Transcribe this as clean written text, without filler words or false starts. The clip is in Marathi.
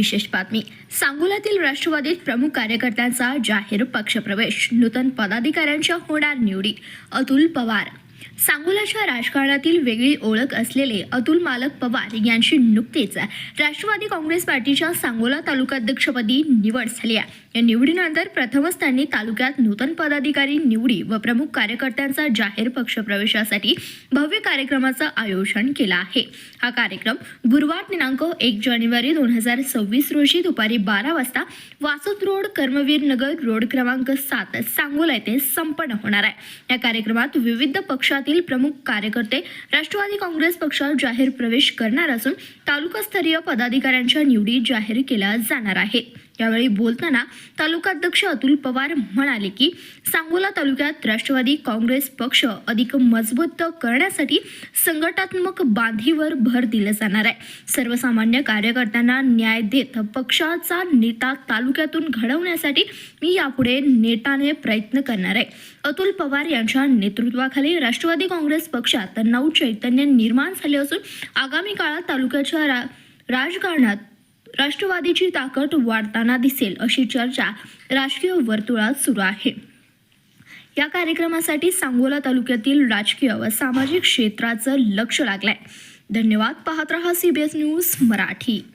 विशेष बातमी. सांगोल्यातील राष्ट्रवादीत प्रमुख कार्यकर्त्यांचा जाहीर पक्षप्रवेश. नूतन पदाधिकाऱ्यांच्या होणार निवडी. अतुल पवार. सांगोल्याच्या राजकारणातील वेगळी ओळख असलेले अतुल मालक पवार यांची नुकतीच राष्ट्रवादी काँग्रेस पार्टीच्या सांगोला तालुकाध्यक्षपदी निवड झाली आहे. या निवडीनंतर प्रथमच त्यांनी तालुक्यात नूतन पदाधिकारी निवडी व प्रमुख कार्यकर्त्यांचा जाहीर पक्षप्रवेशासाठी भव्य कार्यक्रमाचं आयोजन केलं आहे. हा कार्यक्रम गुरुवार दिनांक 1 जानेवारी 2026 रोजी दुपारी 12 वाजता वासद रोड, कर्मवीर नगर रोड क्रमांक 7 सांगोला येथे संपन्न होणार आहे. या कार्यक्रमात विविध पक्षातील प्रमुख कार्यकर्ते राष्ट्रवादी काँग्रेस पक्षात जाहीर प्रवेश करणार असून तालुकास्तरीय पदाधिकाऱ्यांच्या निवडी जाहीर केल्या जाणार आहे. यावेळी बोलताना तालुकाध्यक्ष अतुल पवार म्हणाले की सांगोला तालुक्यात राष्ट्रवादी काँग्रेस पक्ष अधिक मजबूत करण्यासाठी संघटनात्मक बांधीवर भर दिला जाणार आहे. सर्वसामान्य कार्यकर्त्यांना न्याय देत पक्षाचा नेता तालुक्यातून घडवण्यासाठी मी यापुढे नेटाने प्रयत्न करणार आहे. अतुल पवार यांच्या नेतृत्वाखाली राष्ट्रवादी काँग्रेस पक्षात नवचैतन्य निर्माण झाले असून आगामी काळात तालुक्याच्या राजकारणात राष्ट्रवादीची ताकद वाढताना दिसेल अशी चर्चा राजकीय वर्तुळात सुरू आहे. या कार्यक्रमासाठी सांगोला तालुक्यातील राजकीय व सामाजिक क्षेत्राचं लक्ष लागलंय. धन्यवाद. पाहत रहा CBS न्यूज मराठी.